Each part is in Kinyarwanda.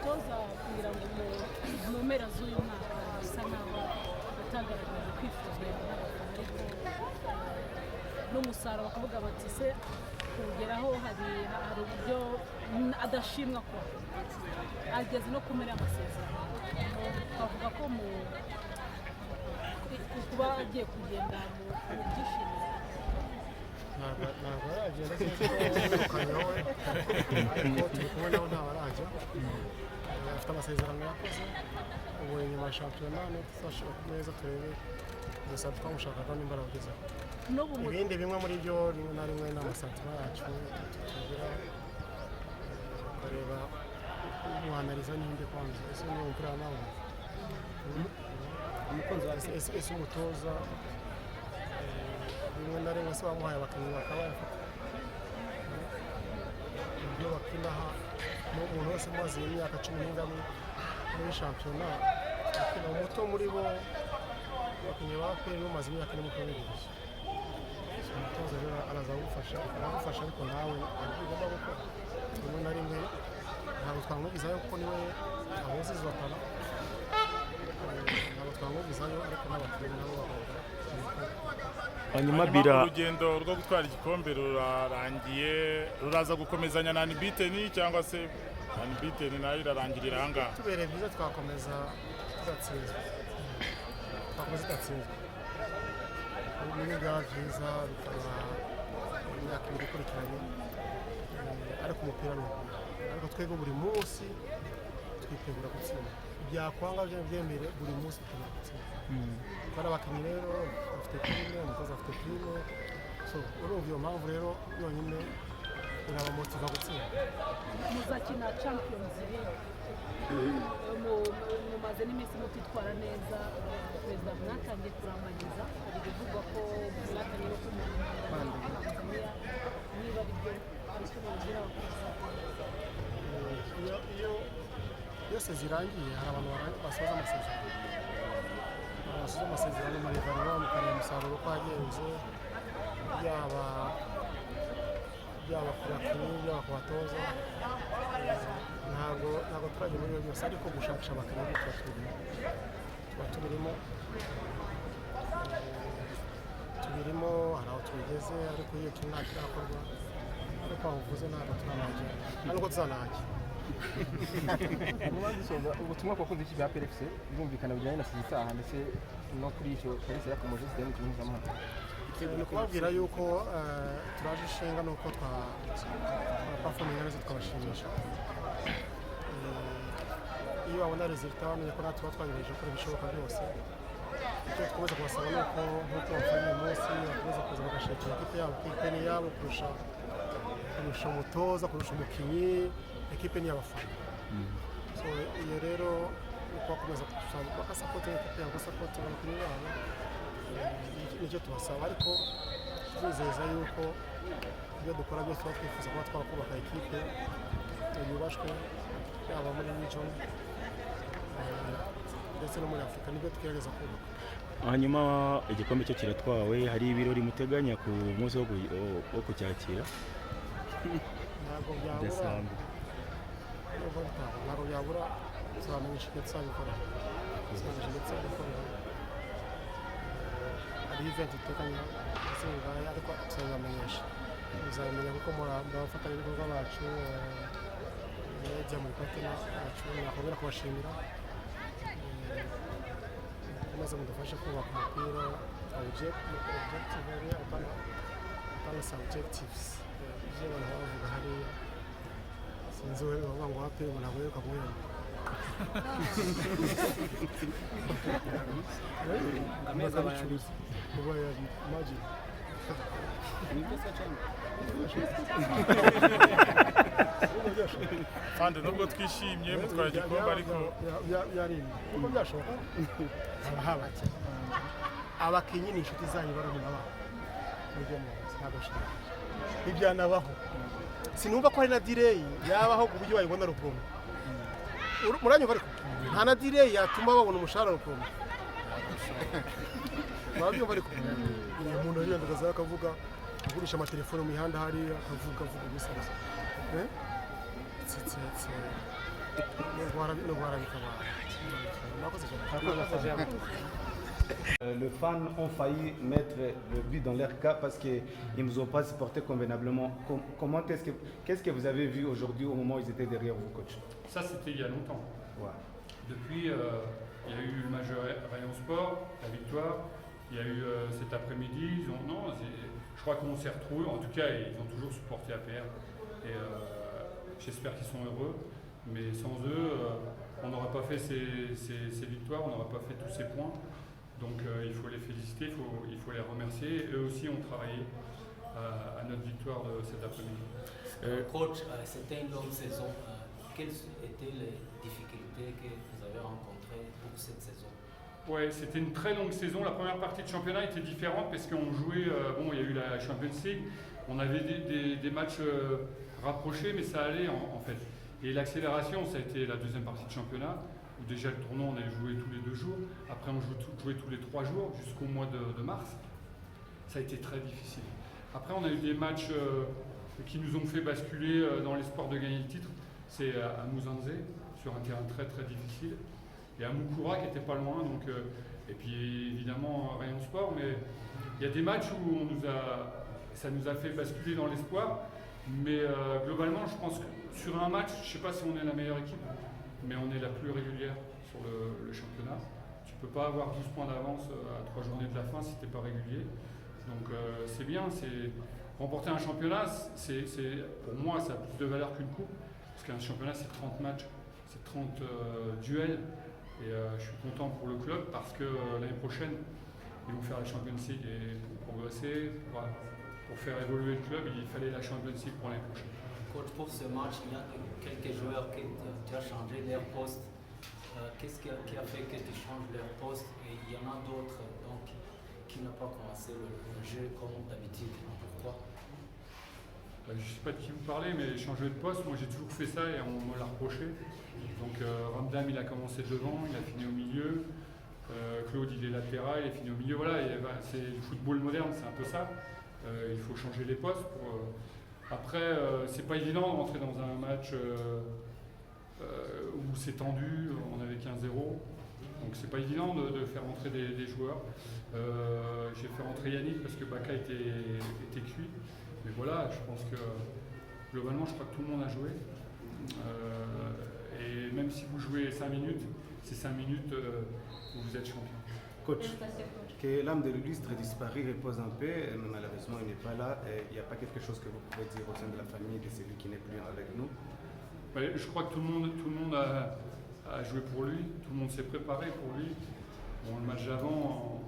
umutoza kugira ngo mu mpera z'uyu mwaka bisa nkaho atagaragaje kwifuzwa ariko n'umusaruro bakavuga bati se kugeraho hari uburyo adashimwa ko ageze no kumera amasezerano twavuga ko mu kuba agiye kugenda mu byishimo ntabwo aragenda cyane we ariko turi kumwe nawe ntawe arajya afite amasezerano yakoze ubu inyuma ya shampiyona tuzashaka ku meza turebe gusa twamushakaga nimba aragezeho ibindi bimwe muri byo rimwe na rimwe ni amasantima yacu tugira ukareba umuhanariza n'indi kwanza ese ni umupira w'amaguru umukunzi wa ese umutoza rimwe na rimwe se bamuhaye abakinnyi bakaba bayafata ibyo bakinaha umuntu wese umaze imyaka 10 muri shampiyona akina umuto muri bo abakinnyi ba APR bamaze imyaka iri mu kubigisha umutoza rero araza gufasha ariko nawe ugomba gukora rimwe na rimwe ntabwo twamwigizayo kuko niwe ahuza izo tara ntabwo twamwigizayo ariko n'abakinnyi nabo bagomba hanyuma bira urugendo rwo gutwara igikombe rurarangiye ruraza gukomezanya na Unbeaten cyangwa se Unbeaten nayo irarangirira ahangaha tubereye byiza twakomeza tudatsinzwe ibintu byaba byiza bikaba imyaka ibiri ikurikiranye ariko umupira ni ariko twebwe buri munsi twitegura gutsinda byakwanga byemere buri munsi tugomba gutsinda kandi abakinnyi rero bafite prime umutoza afite prime so urumva iyo mpamvu rero yonyine irabamotiva gutsinda muzakina Champions League mumaze n'iminsi mutitwara neza perezida mwatangiye kurambagiza hari bivugwa ko mwatangiye no kumenya niba ari byo ariko mugira yose zirangiye hari abantu basoza amasezerano muri Barcelona mukareba umusaruro uko wagenze byaba ku bakinnyi byaba ku batoza ntabwo twagiye muri byose ariko gushakisha abakinnyi tuba tubirimo hari aho tubigeze ariko iyo kintu nta kirakorwa ariko aho uvuze ntabwo turanajya ntabwo tuzanajya ubutumwa ku bakunzi b'ikipe ya PRFC birumvikana bijyanye na Sisitaha ndetse no kuri icyo polisi yakomeje zidane mu kibuga mpuzamahanga ni kubabwira yuko turaje ishinga nuko twapafominga neza tukabashimisha iyo babona resultat bamenye ko natwe tuba twagerageje gukora ibishoboka byose icyo dukomeza kubasaba ni uko nk'uko bafanye uyu munsi bakomeza kuza bagashakira ikipe yabo ikipe ni iyabo kurusha umutoza kurusha umukinnyi ekipe ni iy'abafana so iyo rero uko bakomeza bagasapota ikipe yabo bagasapota abakinnyi babo nicyo tubasaba ariko twizeza yuko ibyo dukora byose tuba twifuza kuba twakubaka ikipe yubashwe yaba muri region ndetse no muri Afurika nibyo tugerageza kubaka hanyuma igikombe cyo kiratwawe hari ibirori muteganya ku munsi wo kucyakira ntabwo byabura tuzamenyesha igihe tuzabikora hari event duteganya ndetse bibaye ariko tuzabamenyesha muzabimenya kuko murabafatanyabikorwa bacu bajya muri patena bacu nakongera kubashimira maze mudufashe kubaka umupira objective apana subjectives ibyo abantu bavuga hariya sinzi we bavuga ngo wape ngo ntabwo yeruka guhera amaze abicuruza kuba imagine Fande nubwo twishimye mutwara igikombe ariko uko byashoboka haba abakinnyi ni inshuti zanyu barumuna babo mujye muzi ntabwo shaka ibyanabaho sinumva ko hari na delay yabaho ku buryo wayibona rukundo muranyumva ariko nta na delay yatuma babona umushahara rukundo murabyumva ariko umuntu ariyandaza akavuga agurisha amatelefone mu mihanda hariya akavuga gusa no guhara bikaba mwakoze cyane. Les fans ont failli mettre le but dans leur cas parce qu'ils ne vous ont pas supporté convenablement. Qu'est-ce que vous avez vu aujourd'hui au moment où ils étaient derrière vous, coach? Ça, c'était il y a longtemps. Ouais. Depuis, il y a eu le match de Rayon Sport, la victoire. Il y a eu cet après-midi. Je crois qu'on s'est retrouvés. En tout cas, ils ont toujours supporté APR. Et j'espère qu'ils sont heureux. Mais sans eux, on n'aurait pas fait ces victoires, on n'aurait pas fait tous ces points. Donc il faut les féliciter, il faut les remercier. Eux aussi ont travaillé à notre victoire de cet après-midi. Coach, c'était une longue saison. Quelles étaient les difficultés que vous avez rencontrées pour cette saison? Ouais, c'était une très longue saison. La première partie de championnat était différente parce qu'on jouait, il y a eu la Champions League, on avait des matchs rapprochés, mais ça allait en fait. Et l'accélération, ça a été la deuxième partie de championnat, où déjà le tournoi, on avait joué tous les 2 jours. Après, on jouait tous les 3 jours jusqu'au mois de mars. Ça a été très difficile. Après, on a eu des matchs qui nous ont fait basculer dans l'espoir de gagner le titre. C'est à Mouzanze, sur un terrain très très difficile. Et à Moukoura, qui n'était pas loin. Donc, et puis évidemment, Rayon Sport. Mais il y a des matchs où ça nous a fait basculer dans l'espoir. Mais globalement, je pense que sur un match, je ne sais pas si on est la meilleure équipe, mais on est la plus régulière sur le championnat. Tu ne peux pas avoir 12 points d'avance à 3 journées de la fin si tu n'es pas régulier. Donc c'est bien, remporter un championnat, pour moi, ça a plus de valeur qu'une coupe. Parce qu'un championnat, c'est 30 matchs, c'est 30 duels. Et je suis content pour le club parce que l'année prochaine, ils vont faire la Champions League. Et pour progresser, pour faire évoluer le club, il fallait la Champions League pour l'année prochaine. Coach, pour ce match, il y a quelques joueurs qui tu as changé leur poste. Qu'est-ce qui a fait que tu changes leur poste? Et il y en a d'autres qui n'ont pas commencé le jeu comme d'habitude. Pourquoi? Je ne sais pas de qui vous parlez, mais changer de poste, moi j'ai toujours fait ça et on me l'a reproché. Donc Ramdam, il a commencé devant, il a fini au milieu. Claude, il est latéral, il a fini au milieu. Voilà, c'est le football moderne, c'est un peu ça. Il faut changer les postes. Après, c'est pas évident de rentrer dans un match où c'est tendu, on avait 15-0. Donc c'est pas évident de faire rentrer des joueurs. J'ai fait rentrer Yannick parce que Baka était cuit. Mais voilà, je pense que globalement, je crois que tout le monde a joué. Et même si vous jouez 5 minutes, c'est 5 minutes où vous êtes champion. Coach, que l'âme de l'illustre disparu repose un peu, mais malheureusement il n'est pas là. Il n'y a pas quelque chose que vous pouvez dire au sein de la famille de celui qui n'est plus avec nous? Ouais, je crois que tout le monde a joué pour lui, tout le monde s'est préparé pour lui. Bon, le match d'avant,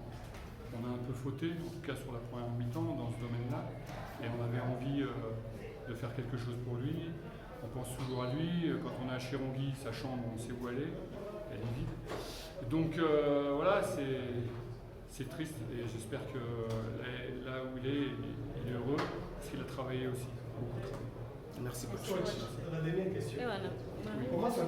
on a un peu fauté, en tout cas sur la première mi-temps dans ce domaine-là. Et on avait envie de faire quelque chose pour lui. On pense toujours à lui. Quand on est à Chirongui, sa chambre, on sait où elle est vide. Donc voilà, c'est triste et j'espère que là où il est heureux parce qu'il a travaillé aussi, beaucoup travaillé. Merci beaucoup. La dernière question. Et voilà. Comment ça